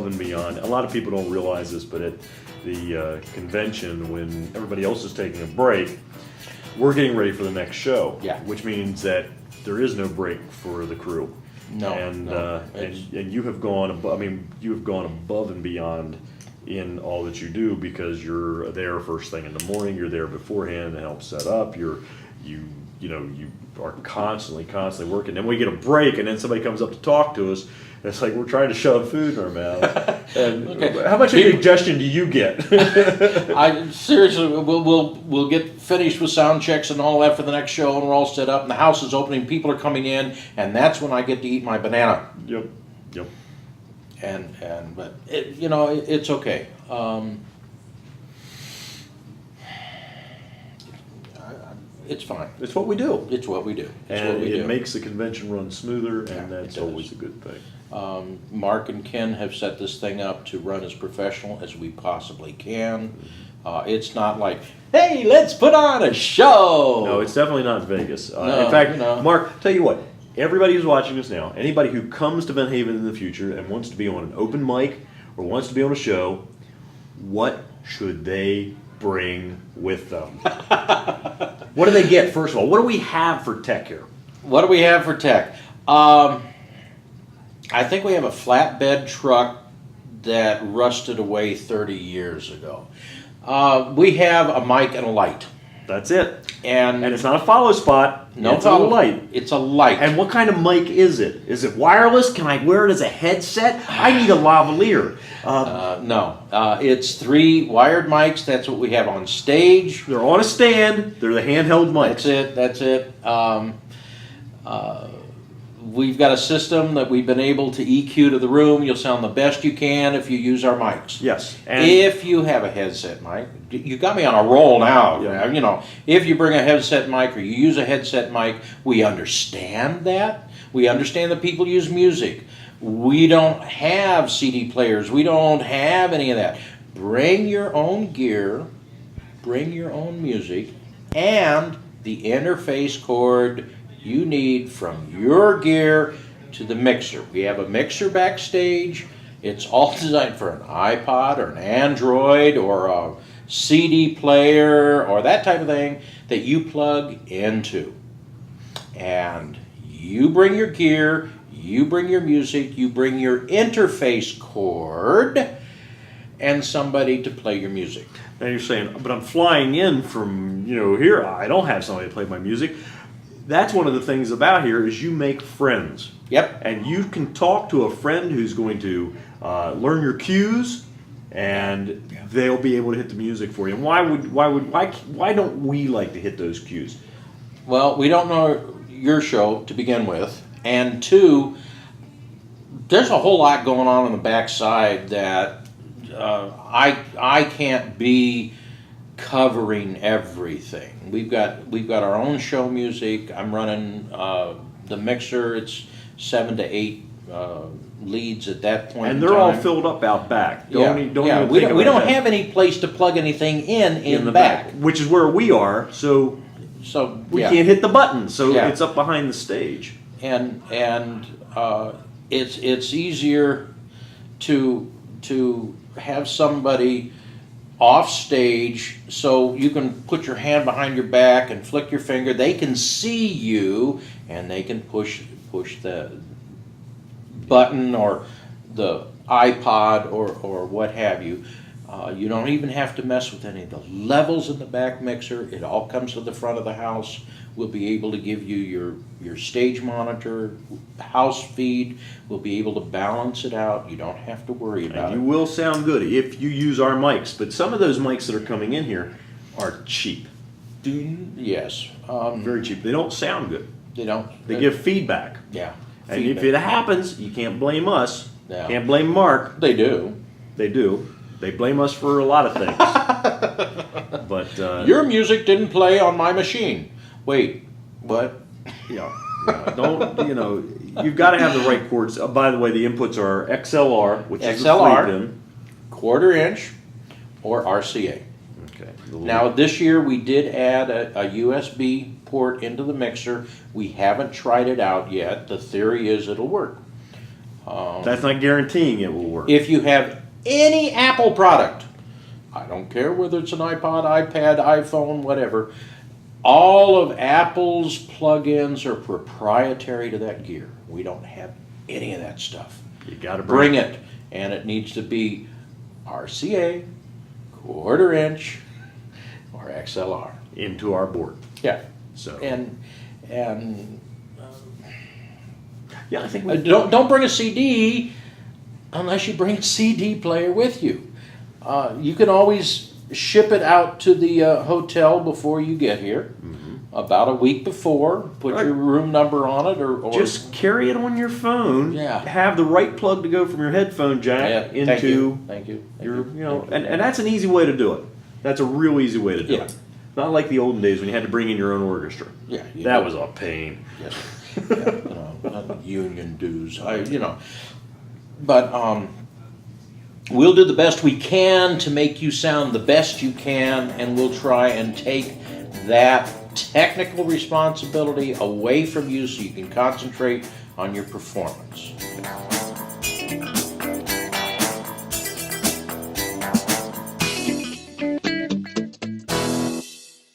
and beyond. A lot of people don't realize this, but at the convention, when everybody else is taking a break, we're getting ready for the next show. Yeah. Which means that there is no break for the crew. No, And you have gone above. I mean, you have gone above and beyond in all that you do, because you're there first thing in the morning. You're there beforehand to help set up. You are constantly working. Then we get a break, and then somebody comes up to talk to us. And it's like we're trying to shove food in our mouth. And Okay. how much indigestion do you get? I seriously, we'll get finished with sound checks and all that for the next show, and we're all set up, and the house is opening, people are coming in, and that's when I get to eat my banana. Yep. But it's okay. It's fine. It's what we do. It's what we do. It's And what we it do. makes the convention run smoother, Yeah, and that's it does. always a good thing. Mark and Ken have set this thing up to run as professional as we possibly can. It's not like, hey, let's put on a show. No, it's definitely not Vegas. No, in fact, no. Mark, tell you what, everybody who's watching this now, anybody who comes to Ben Haven in the future and wants to be on an open mic or wants to be on a show, what should they bring with them? What do they get, first of all? What do we have for tech here? What do we have for tech? I think we have a flatbed truck that rusted away 30 years ago. We have a mic and a light. That's it. And it's not a follow spot. No, it's a light. It's a light. And what kind of mic is it? Is it wireless? Can I wear it as a headset? I need a lavalier. No. It's 3 wired mics. That's what we have on stage. They're on a stand. They're the handheld mics. That's it. We've got a system that we've been able to EQ to the room. You'll sound the best you can if you use our mics. Yes. And if you have a headset mic, you got me on a roll now. Yeah. If you bring a headset mic or you use a headset mic, we understand that. We understand that people use music. We don't have CD players. We don't have any of that. Bring your own gear, bring your own music, and the interface cord you need from your gear to the mixer. We have a mixer backstage. It's all designed for an iPod or an Android or a CD player or that type of thing that you plug into. And you bring your gear, you bring your music, you bring your interface cord, and somebody to play your music. Now you're saying, but I'm flying in from, here. I don't have somebody to play my music. That's one of the things about here is you make friends. Yep. And you can talk to a friend who's going to learn your cues, and they'll be able to hit the music for you. And why don't we like to hit those cues? Well, we don't know your show to begin with, and 2, there's a whole lot going on the backside that I can't be covering everything. We've got our own show music. I'm running the mixer. It's 7 to 8 leads at that point. And they're all filled up out back. We don't have any place to plug anything in the back, which is where we are. So we can't hit the button. So it's up behind the stage. And it's easier to have somebody off stage so you can put your hand behind your back and flick your finger. They can see you, and they can push the button or the iPod or what have you. You don't even have to mess with any of the levels in the back mixer. It all comes to the front of the house. We'll be able to give you your stage monitor, house feed. We'll be able to balance it out. You don't have to worry about it. You will sound good if you use our mics, but some of those mics that are coming in here are cheap. Yes. Very cheap. They don't sound good. They don't. They give feedback. Yeah. And if it happens, you can't blame us. Yeah. Can't blame Mark. They do. They do. They blame us for a lot of things. But your music didn't play on my machine. Wait, what? Yeah. Don't you've got to have the right cords. By the way, the inputs are XLR, which is the 3-pin, 1/4 inch, or RCA. Okay. Now this year we did add a USB port into the mixer. We haven't tried it out yet. The theory is it'll work. That's not guaranteeing it will work. If you have any Apple product, I don't care whether it's an iPod, iPad, iPhone, whatever, all of Apple's plugins are proprietary to that gear. We don't have any of that stuff. You got to Bring it, and it needs to be RCA, quarter inch, or XLR. into our board. Yeah, So and yeah, I think don't bring a CD unless you bring a CD player with you. You can always ship it out to the hotel before you get here, about a week before. Put your room number on it, or just carry it on your phone. Yeah. Have the right plug to go from your headphone jack yeah, into thank you. your, and that's an easy way to do it. That's a real easy way to do it. Not like the olden days when you had to bring in your own orchestra. Yeah, That was a pain. Yes. Union dues. But we'll do the best we can to make you sound the best you can, and we'll try and take that technical responsibility away from you so you can concentrate on your performance.